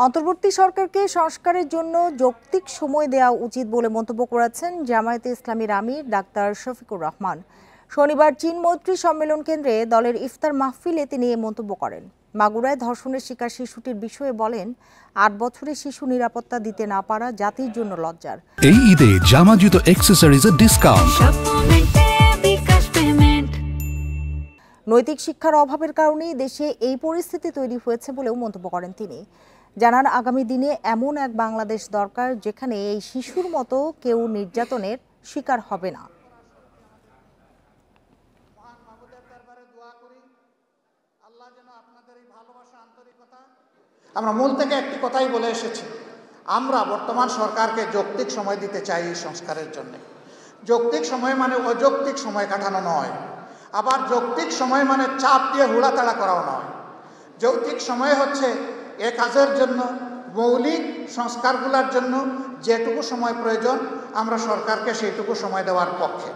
অন্তর্বর্তী সরকারকে সংস্কারের জন্য যৌক্তিক সময় দেওয়া উচিত বলে মন্তব্য করেছেন জামায়াতে ইসলামীর আমির ডাক্তার শফিকুর রহমান। শনিবার চীন মৈত্রী সম্মেলন কেন্দ্রে দলের ইফতার মাহফিলে তিনি এ মন্তব্য করেন। মাগুরায় ধর্ষণের শিকার শিশুটির বিষয়ে বলেন, ৮ বছরের শিশু নিরাপত্তা দিতে না পারা জাতির জন্য লজ্জার। এই ঈদে জামা জুতো অ্যাক্সেসরিজের ডিসকাউন্ট। নৈতিক শিক্ষার অভাবের কারণেই দেশে এই পরিস্থিতি তৈরি হয়েছে বলেও মন্তব্য করেন তিনি। জানান, আগামী দিনে এমন এক বাংলাদেশ দরকার যেখানে এই শিশুর মতো কেউ নির্যাতনের শিকার হবে না। আমরা মূল থেকে একটি কথাই বলে এসেছি, আমরা বর্তমান সরকারকে যৌক্তিক সময় দিতে চাই এই সংস্কারের জন্য। যৌক্তিক সময় মানে অযৌক্তিক সময় কাটানো নয়, আবার যৌক্তিক সময় মানে চাপ দিয়ে হুড়াতাড়া করাও নয়। যৌক্তিক সময় হচ্ছে এ কাজের জন্য, মৌলিক সংস্কারগুলোর জন্য যেটুকু সময় প্রয়োজন আমরা সরকারকে সেইটুকু সময় দেওয়ার পক্ষে।